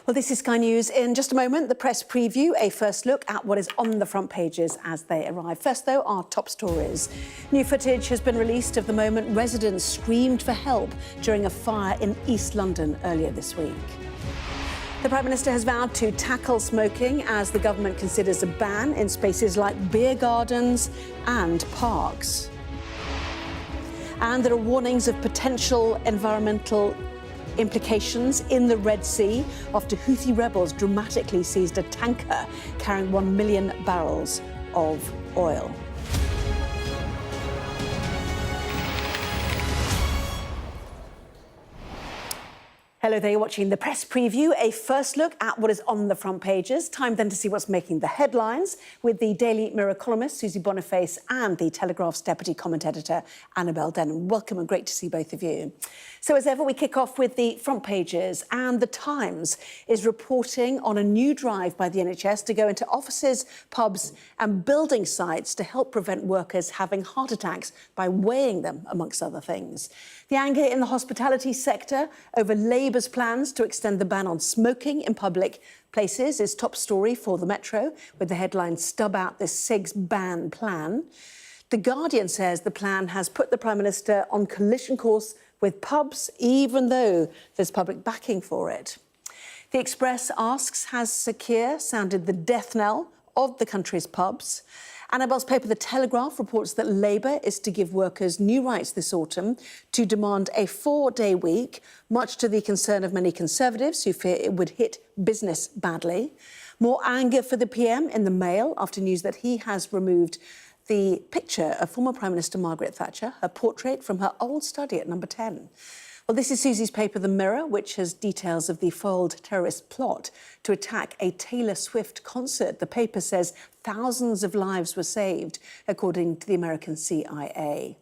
Well, this is Sky News. In just a moment, the press preview, a first look at what is on the front pages as they arrive. First, though, our top stories. New footage has been released of the moment residents screamed for help during a fire in East London earlier this week. The Prime Minister has vowed to tackle smoking as the government considers a ban in spaces like beer gardens and parks. And there are warnings of potential environmental implications in the Red Sea after Houthi rebels dramatically seized a tanker carrying 1 million barrels of oil. Hello there, you're watching the press preview, a first look at what is on the front pages. Time then to see what's making the headlines with the Daily Mirror columnist Susie Boniface and the Telegraph's deputy comment editor Annabel Denham. Welcome and great to see both of you. So as ever, we kick off with the front pages, and the Times is reporting on a new drive by the NHS to go into offices, pubs and building sites to help prevent workers having heart attacks by weighing them, amongst other things. The anger in the hospitality sector over Labour's plans to extend the ban on smoking in public places is top story for the Metro, with the headline "Stub out this cigs ban plan." The Guardian says the plan has put the Prime Minister on collision course with pubs, even though there's public backing for it. The Express asks, has Sir Keir sounded the death knell of the country's pubs? Annabel's paper, The Telegraph, reports that Labour is to give workers new rights this autumn to demand a 4-day week, much to the concern of many Conservatives who fear it would hit business badly. More anger for the PM in the Mail after news that he has removed the picture of former Prime Minister Margaret Thatcher, her portrait from her old study at number 10. Well, this is Susie's paper, The Mirror, which has details of the foiled terrorist plot to attack a Taylor Swift concert. The paper says thousands of lives were saved, according to the American CIA.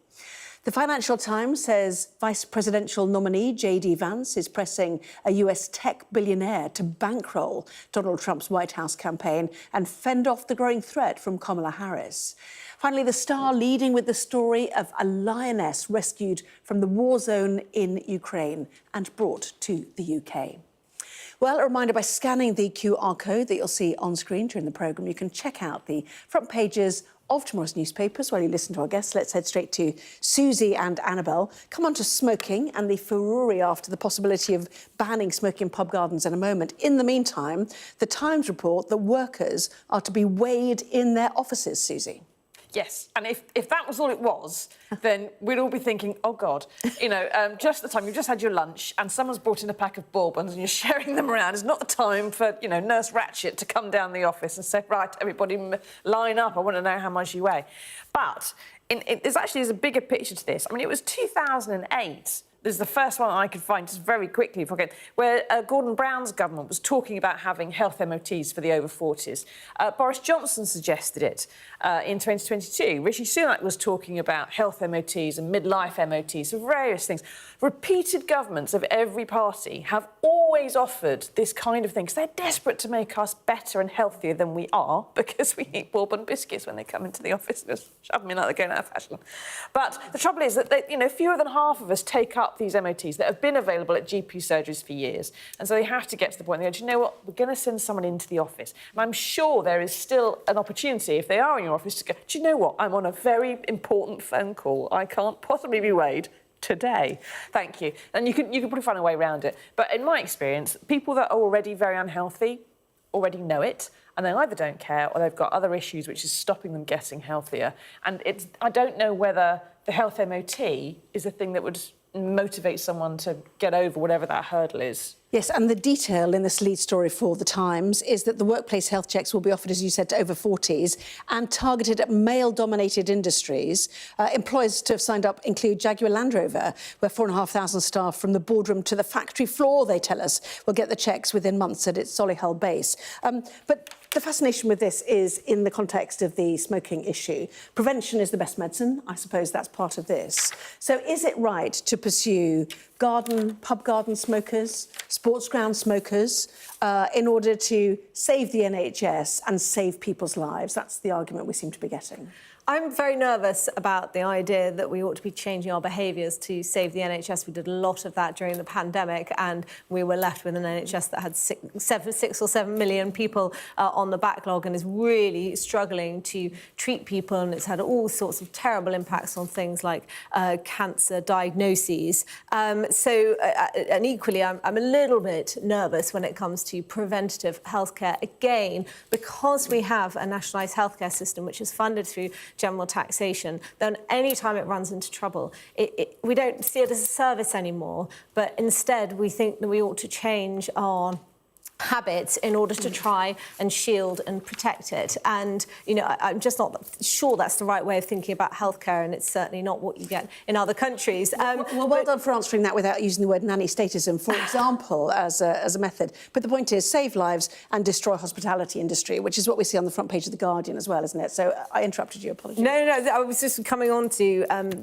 The Financial Times says Vice Presidential nominee J.D. Vance is pressing a US tech billionaire to bankroll Donald Trump's White House campaign and fend off the growing threat from Kamala Harris. Finally, The Star leading with the story of a lioness rescued from the war zone in Ukraine and brought to the UK. Well, a reminder, by scanning the QR code that you'll see on screen during the programme, you can check out the front pages of tomorrow's newspapers while you listen to our guests. Let's head straight to Susie and Annabel. Come on to smoking and the furore after the possibility of banning smoking in pub gardens in a moment. In the meantime, the Times report that workers are to be weighed in their offices, Susie. Yes, and if that was all it was, then we'd all be thinking, oh, God, you know, just the time you've just had your lunch and someone's brought in a pack of bourbons and you're sharing them around. It's not the time for, you know, Nurse Ratched to come down the office and say, right, everybody line up, I want to know how much you weigh. But there's a bigger picture to this. I mean, it was 2008. This is the first one I could find just very quickly, where Gordon Brown's government was talking about having health MOTs for the over 40s. Boris Johnson suggested it in 2022. Rishi Sunak was talking about health MOTs and midlife MOTs, so various things. Repeated governments of every party have always offered this kind of thing because they're desperate to make us better and healthier than we are, because we eat bourbon biscuits when they come into the office. Just shove them in like they're going out of fashion. But the trouble is that fewer than half of us take up these MOTs that have been available at GP surgeries for years. And so they have to get to the point where they go, do you know what, we're going to send someone into the office. And I'm sure there is still an opportunity, if they are in your office, to go, do you know what, I'm on a very important phone call. I can't possibly be weighed today. Thank you. And you can probably find a way around it. But in my experience, people that are already very unhealthy already know it, and they either don't care or they've got other issues which is stopping them getting healthier. And I don't know whether the health MOT is a thing that would motivate someone to get over whatever that hurdle is. Yes, and the detail in this lead story for The Times is that the workplace health checks will be offered, as you said, to over 40s and targeted at male-dominated industries. Employers to have signed up include Jaguar Land Rover, where 4,500 staff from the boardroom to the factory floor, they tell us, will get the checks within months at its Solihull base. But the fascination with this is in the context of the smoking issue. Prevention is the best medicine. I suppose that's part of this. So is it right to pursue pub garden smokers, sports ground smokers, in order to save the NHS and save people's lives? That's the argument we seem to be getting. I'm very nervous about the idea that we ought to be changing our behaviours to save the NHS. We did a lot of that during the pandemic, and we were left with an NHS that had 6 or 7 million people on the backlog and is really struggling to treat people, and it's had all sorts of terrible impacts on things like cancer diagnoses. And equally, I'm a little bit nervous when it comes to preventative healthcare, again, because we have a nationalised healthcare system which is funded through general taxation. Then any time it runs into trouble, we don't see it as a service anymore, but instead we think that we ought to change our habits in order to try and shield and protect it. And, you know, I'm just not sure that's the right way of thinking about healthcare, and it's certainly not what you get in other countries. Well done for answering that without using the word nanny statism, for example, as a method. But the point is, save lives and destroy hospitality industry, which is what we see on the front page of The Guardian as well, isn't it? So I interrupted you, apologies. No, I was just coming on to,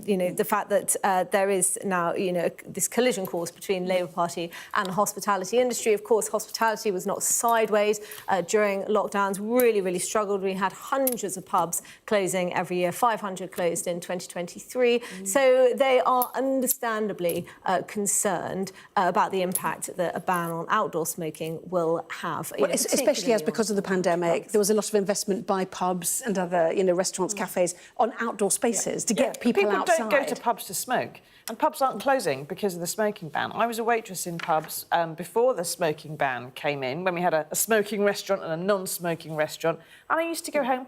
you know, the fact that there is now, you know, this collision course between Labour Party and the hospitality industry. Of course, hospitality was not sideways during lockdowns, really struggled. We had hundreds of pubs closing every year, 500 closed in 2023. So they are understandably concerned about the impact that a ban on outdoor smoking will have. Well, especially as because of the pandemic, there was a lot of investment by pubs and other, you know, restaurants, cafes on outdoor spaces to get people outside. People don't go to pubs to smoke. And pubs aren't closing because of the smoking ban. I was a waitress in pubs before the smoking ban came in, when we had a smoking restaurant and a non-smoking restaurant, and I used to go home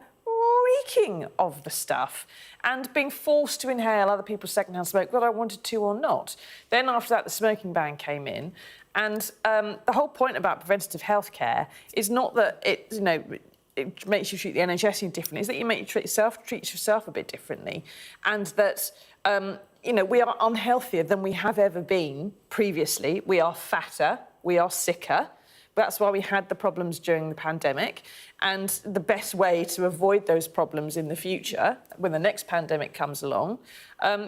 reeking of the stuff and being forced to inhale other people's second-hand smoke, whether I wanted to or not. Then after that, the smoking ban came in, and the whole point about preventative healthcare is not that it, you know, it makes you treat the NHS differently, it's that you make you treat yourself a bit differently, and that you know, we are unhealthier than we have ever been previously. We are fatter, we are sicker. That's why we had the problems during the pandemic. And the best way to avoid those problems in the future, when the next pandemic comes along,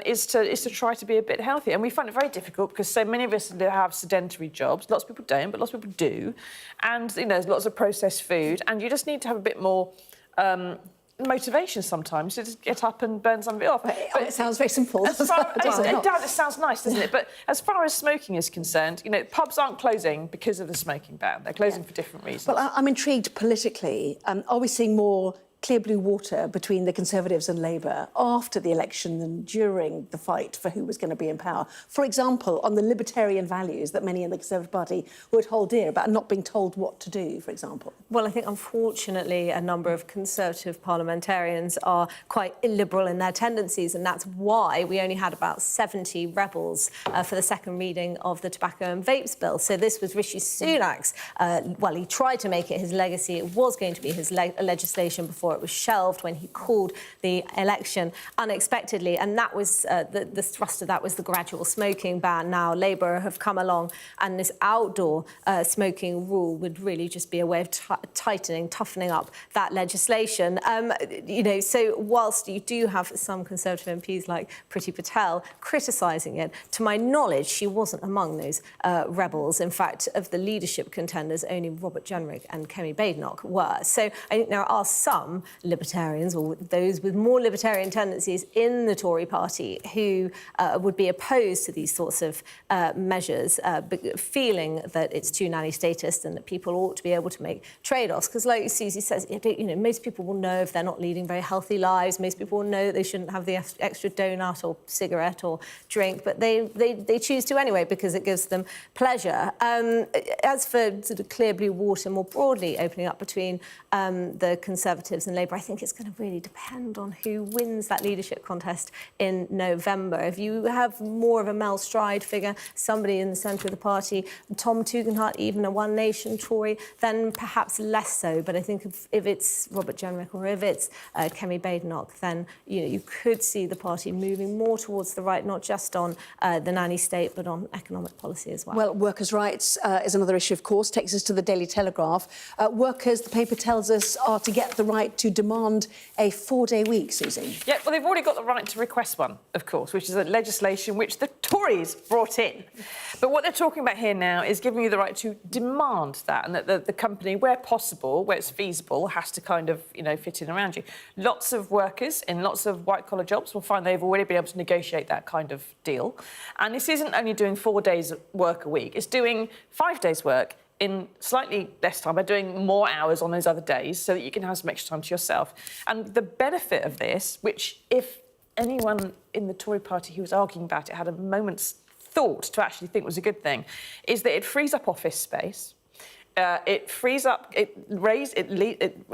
is to try to be a bit healthier. And we find it very difficult because so many of us have sedentary jobs. Lots of people don't, but lots of people do. And, you know, there's lots of processed food. And you just need to have a bit more motivation sometimes to just get up and burn some of it off. But it sounds very simple. It does, it sounds nice, doesn't it? But as far as smoking is concerned, you know, pubs aren't closing because of the smoking ban. They're closing for different reasons. Well, I'm intrigued politically. Are we seeing more clear blue water between the Conservatives and Labour after the election than during the fight for who was going to be in power? For example, on the libertarian values that many in the Conservative Party would hold dear about not being told what to do, for example. Well, I think, unfortunately, a number of Conservative parliamentarians are quite illiberal in their tendencies, and that's why we only had about 70 rebels for the second reading of the Tobacco and Vapes Bill. So this was Rishi Sunak's, well, he tried to make it his legacy. It was going to be his legislation before it was shelved when he called the election unexpectedly, and that was the thrust of that was the gradual smoking ban. Now Labour have come along, and this outdoor smoking rule would really just be a way of toughening up that legislation. You know, so whilst you do have some Conservative MPs like Priti Patel criticising it, to my knowledge, she wasn't among those rebels. In fact, of the leadership contenders, only Robert Jenrick and Kemi Badenoch were. So I think there are some libertarians, or those with more libertarian tendencies in the Tory party, who would be opposed to these sorts of measures, feeling that it's too nanny statist and that people ought to be able to make trade-offs. Because like Susie says, you know, most people will know if they're not leading very healthy lives. Most people will know that they shouldn't have the extra donut or cigarette or drink, but they choose to anyway because it gives them pleasure. As for sort of clear blue water more broadly opening up between the Conservatives and Labour, I think it's going to really depend on who wins that leadership contest in November. If you have more of a Mel Stride figure, somebody in the centre of the party, Tom Tugendhat, even a One Nation Tory, then perhaps less so. But I think if it's Robert Jenrick or if it's Kemi Badenoch, then you could see the party moving more towards the right, not just on the nanny state, but on economic policy as well. Well, workers' rights is another issue, of course. Takes us to the Daily Telegraph. Workers, the paper tells us, are to get the right right to demand a 4-day week, Susie? Yeah, well, they've already got the right to request one, of course, which is a legislation which the Tories brought in. But what they're talking about here now is giving you the right to demand that, and that the company, where possible, where it's feasible, has to kind of, fit in around you. Lots of workers in lots of white-collar jobs will find they've already been able to negotiate that kind of deal. And this isn't only doing 4 days work a week, it's doing 5 days work in slightly less time by doing more hours on those other days so that you can have some extra time to yourself. And the benefit of this, which if anyone in the Tory party who was arguing about it had a moment's thought to actually think was a good thing, is that it frees up office space. It frees up, it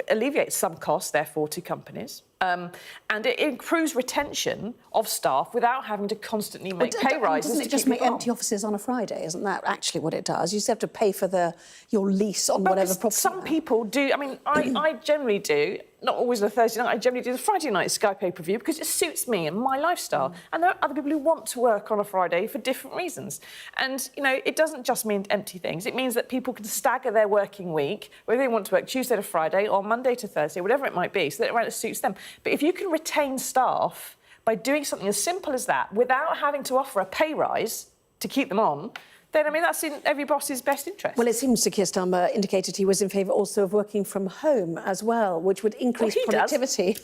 alleviates some costs, therefore, to companies. And it improves retention of staff without having to constantly make pay rises. Doesn't it just make empty offices on a Friday? Isn't that actually what it does? You just have to pay for your lease on whatever property. Some people do. I mean, I generally do. Not always on a Thursday night. I generally do the Friday night Sky pay-per-view because it suits me and my lifestyle. And there are other people who want to work on a Friday for different reasons. And, it doesn't just mean empty things. It means that people can stagger their working week, whether they want to work Tuesday to Friday or Monday to Thursday, whatever it might be, so that it suits them. But if you can retain staff by doing something as simple as that without having to offer a pay rise to keep them on, then, that's in every boss's best interest. Well, it seems Sir Keir Starmer indicated he was in favour also of working from home as well, which would increase productivity.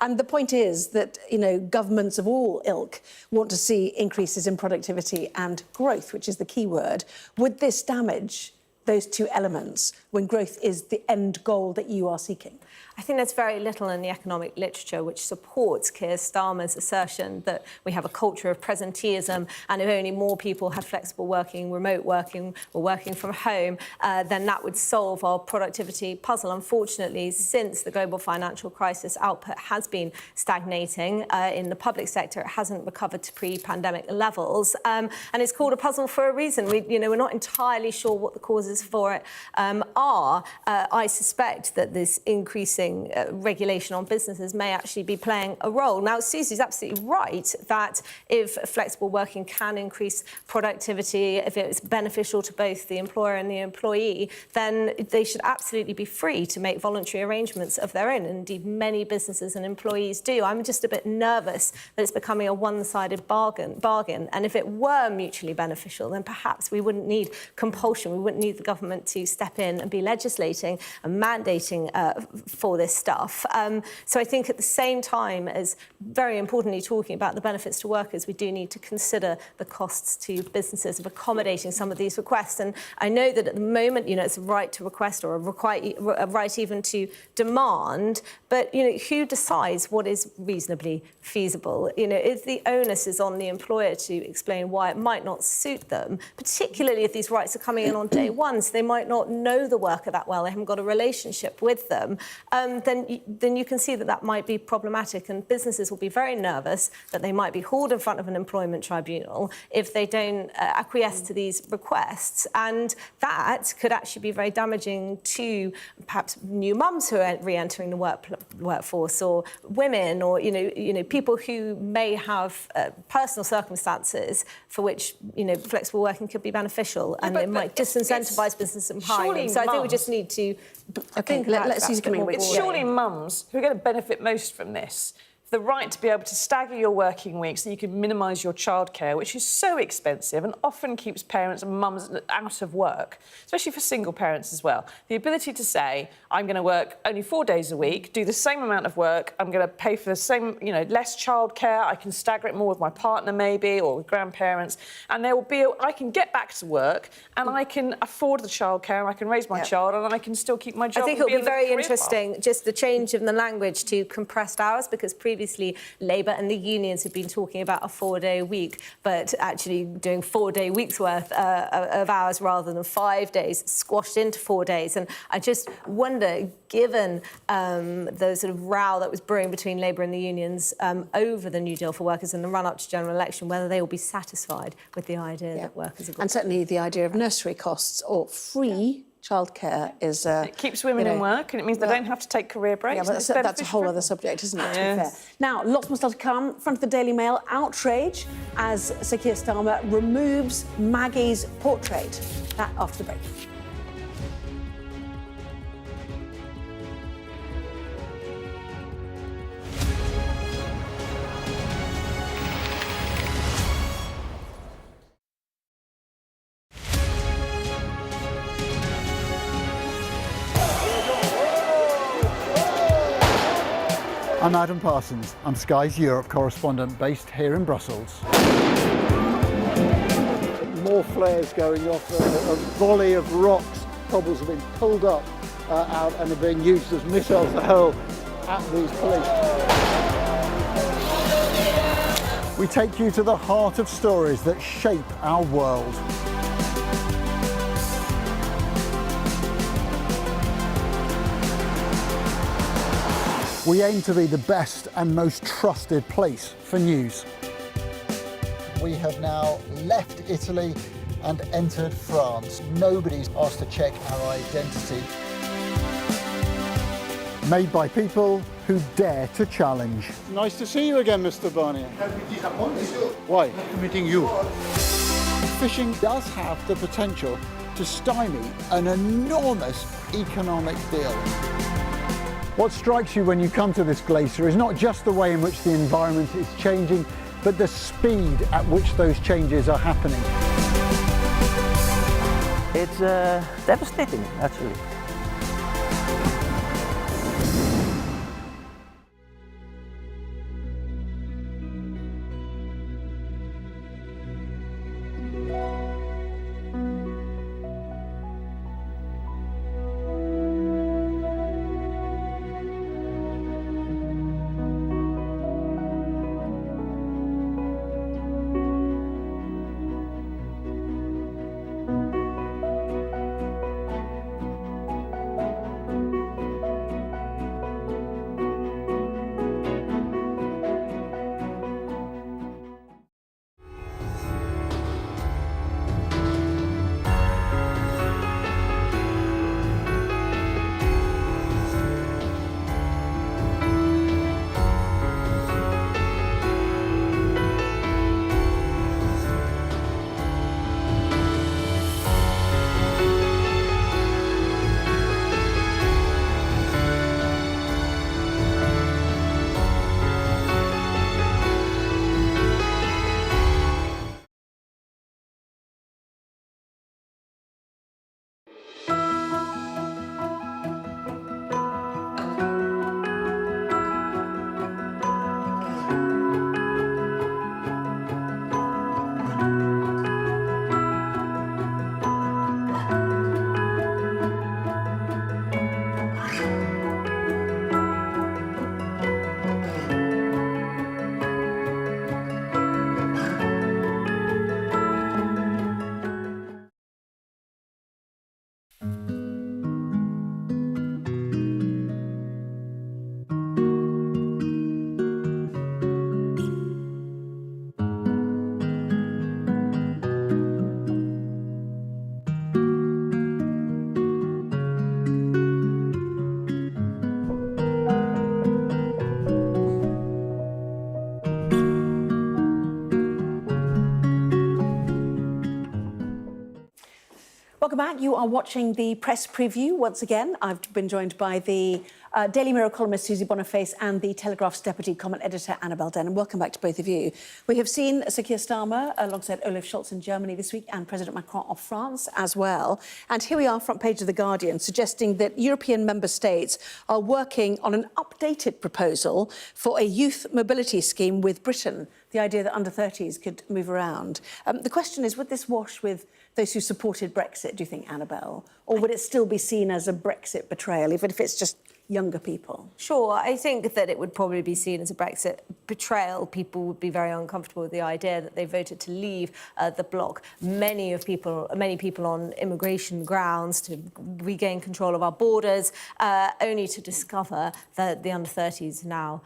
And the point is that, governments of all ilk want to see increases in productivity and growth, which is the key word. Would this damage those two elements when growth is the end goal that you are seeking? I think there's very little in the economic literature which supports Keir Starmer's assertion that we have a culture of presenteeism, and if only more people had flexible working, remote working, or working from home, then that would solve our productivity puzzle. Unfortunately, since the global financial crisis, output has been stagnating. In the public sector, it hasn't recovered to pre-pandemic levels, and it's called a puzzle for a reason. We're not entirely sure what the causes for it are. I suspect that this increasing regulation on businesses may actually be playing a role. Now, Susie's absolutely right that if flexible working can increase productivity, if it's beneficial to both the employer and the employee, then they should absolutely be free to make voluntary arrangements of their own. And indeed, many businesses and employees do. I'm just a bit nervous that it's becoming a one-sided bargain. And if it were mutually beneficial, then perhaps we wouldn't need compulsion. We wouldn't need the government to step in and be legislating and mandating for this stuff. So I think at the same time as very importantly talking about the benefits to workers, we do need to consider the costs to businesses of accommodating some of these requests. And I know that at the moment, it's a right to request or a right even to demand, but, who decides what is reasonably feasible? If the onus is on the employer to explain why it might not suit them, particularly if these rights are coming in on day one, so they might not know the worker that well, they haven't got a relationship with them, then you can see that might be problematic, and businesses will be very nervous that they might be hauled in front of an employment tribunal if they don't acquiesce to these requests, and that could actually be very damaging to perhaps new mums who are re-entering the workforce, or women, or people who may have personal circumstances for which flexible working could be beneficial, and it might disincentivize business from hiring them. So I think we just need to. Let's use It's surely mums who are going to benefit most from this. The right to be able to stagger your working week so you can minimise your childcare, which is so expensive and often keeps parents and mums out of work, especially for single parents as well. The ability to say, I'm going to work only 4 days a week, do the same amount of work, I'm going to pay for the same, less childcare, I can stagger it more with my partner maybe, or with grandparents, and I can get back to work and I can afford the childcare and I can raise my child and I can still keep my job. I think it'll be very interesting, just the change in the language to compressed hours, because previously Labour and the unions have been talking about a 4-day week, but actually doing 4-day weeks worth of hours rather than 5 days, squashed into 4 days. And I just wonder, given the sort of row that was brewing between Labour and the unions over the New Deal for workers in the run-up to general election, whether they will be satisfied with the idea that workers have... And certainly the idea of nursery costs or free childcare is... it keeps women in work, and it means they don't have to take career breaks. Yeah, but that's a whole other subject, isn't it, to be fair? Now, lots more stuff to come. Front of the Daily Mail, outrage as Sir Keir Starmer removes Maggie's portrait. That after the break. I'm Adam Parsons. I'm Sky's Europe correspondent based here in Brussels. More flares going off, a volley of rocks, cobbles have been pulled up out and are being used as missiles to hurl at these police. We take you to the heart of stories that shape our world. We aim to be the best and most trusted place for news. We have now left Italy and entered France. Nobody's asked to check our identity. Made by people who dare to challenge. Nice to see you again, Mr. Barnier. Why? Meeting you. Fishing does have the potential to stymie an enormous economic deal. What strikes you when you come to this glacier is not just the way in which the environment is changing, but the speed at which those changes are happening. It's devastating, actually. Welcome back. You are watching the press preview. Once again, I've been joined by the Daily Mirror columnist Susie Boniface and the Telegraph's deputy comment editor Annabel Denham. Welcome back to both of you. We have seen Sir Keir Starmer alongside Olaf Scholz in Germany this week and President Macron of France as well. And here we are, front page of The Guardian, suggesting that European member states are working on an updated proposal for a youth mobility scheme with Britain. The idea that under 30s could move around. The question is, would this wash with those who supported Brexit, do you think, Annabel? Or would it still be seen as a Brexit betrayal, even if it's just younger people? Sure, I think that it would probably be seen as a Brexit betrayal. People would be very uncomfortable with the idea that they voted to leave the bloc. Many people on immigration grounds to regain control of our borders, only to discover that the under 30s now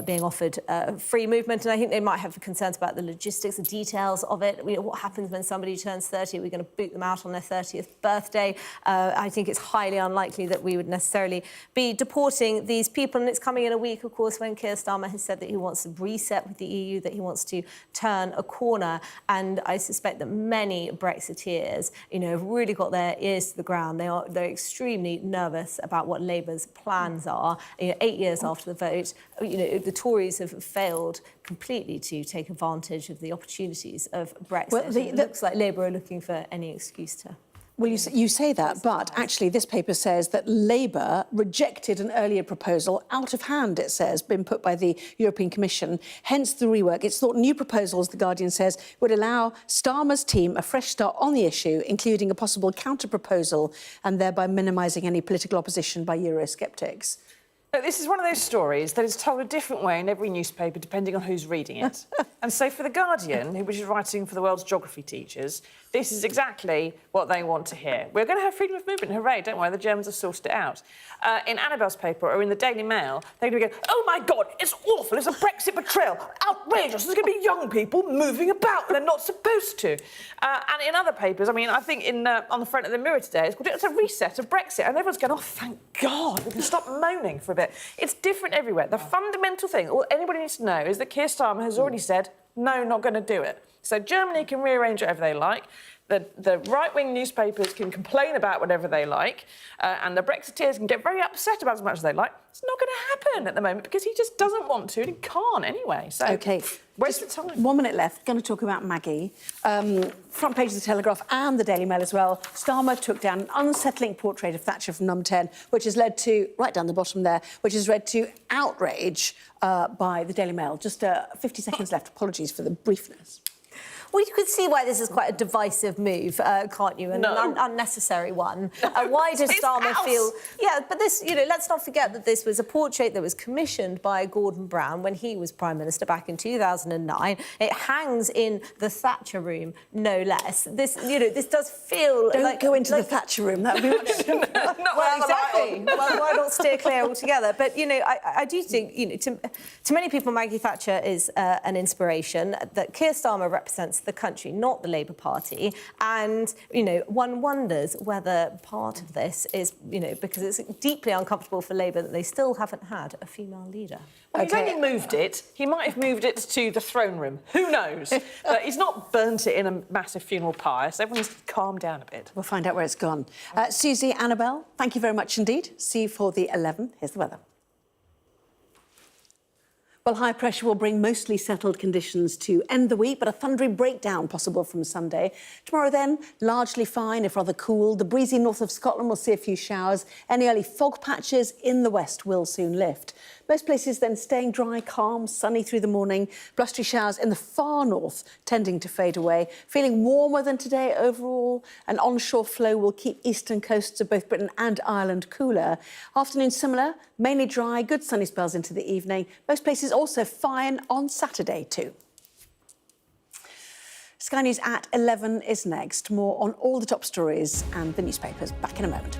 being offered free movement. And I think they might have concerns about the logistics, the details of it. You know, what happens when somebody turns 30? Are we going to boot them out on their 30th birthday? I think it's highly unlikely that we would necessarily be deporting these people. And it's coming in a week, of course, when Keir Starmer has said that he wants to reset with the EU, that he wants to turn a corner. And I suspect that many Brexiteers, you know, have really got their ears to the ground. They're extremely nervous about what Labour's plans are. You know, 8 years after the vote, you know, the Tories have failed completely to take advantage of the opportunities of Brexit. Well, it looks like Labour are looking for any excuse to Well, you say that, but actually this paper says that Labour rejected an earlier proposal, out of hand, it says, been put by the European Commission, hence the rework. It's thought new proposals, The Guardian says, would allow Starmer's team a fresh start on the issue, including a possible counter-proposal and thereby minimising any political opposition by Eurosceptics. This is one of those stories that is told a different way in every newspaper, depending on who's reading it. And so for The Guardian, which is writing for the world's geography teachers, this is exactly what they want to hear. We're going to have freedom of movement, hooray, don't worry, the Germans have sorted it out. In Annabel's paper or in the Daily Mail, they're going to go, oh, my God, it's awful, it's a Brexit betrayal, outrageous, there's going to be young people moving about, they're not supposed to. And in other papers, I mean, I think on the front of the Mirror today, it's a reset of Brexit, and everyone's going, oh, thank God, we can stop moaning for a bit. It's different everywhere. The fundamental thing, all anybody needs to know, is that Keir Starmer has already said, no, not going to do it. So Germany can rearrange whatever they like. The right-wing newspapers can complain about whatever they like, and the Brexiteers can get very upset about as much as they like. It's not going to happen at the moment because he just doesn't want to and he can't anyway. So, OK. Waste of time. 1 minute left. Going to talk about Maggie. Front page of the Telegraph and the Daily Mail as well. Starmer took down an unsettling portrait of Thatcher from Number 10, which has led to, right down the bottom there, which has led to outrage by the Daily Mail. Just 50 seconds left. Apologies for the briefness. Well, you could see why this is quite a divisive move, can't you? And an unnecessary one. Why does Starmer feel... Yeah, but this, you know, let's not forget that this was a portrait that was commissioned by Gordon Brown when he was Prime Minister back in 2009. It hangs in the Thatcher room, no less. This, you know, this does feel Don't go into the Thatcher room, that would be much simpler. Well, exactly. Well, why not steer clear altogether? But, you know, I do think, you know, to many people, Maggie Thatcher is an inspiration, that Keir Starmer represents the country, not the Labour Party. And, you know, one wonders whether part of this is, you know, because it's deeply uncomfortable for Labour that they still haven't had a female leader. Well, he's only moved it. He might have moved it to the throne room. Who knows? But he's not burnt it in a massive funeral pyre, so everyone's calmed down a bit. We'll find out where it's gone. Susie, Annabel, thank you very much indeed. See you for the 11. Here's the weather. Well, high pressure will bring mostly settled conditions to end the week, but a thundery breakdown possible from Sunday. Tomorrow then, largely fine, if rather cool. The breezy north of Scotland will see a few showers. Any early fog patches in the west will soon lift. Most places then staying dry, calm, sunny through the morning. Blustery showers in the far north tending to fade away. Feeling warmer than today overall. An onshore flow will keep eastern coasts of both Britain and Ireland cooler. Afternoon similar, mainly dry, good sunny spells into the evening. Most places also fine on Saturday too. Sky News at 11 is next. More on all the top stories and the newspapers. Back in a moment.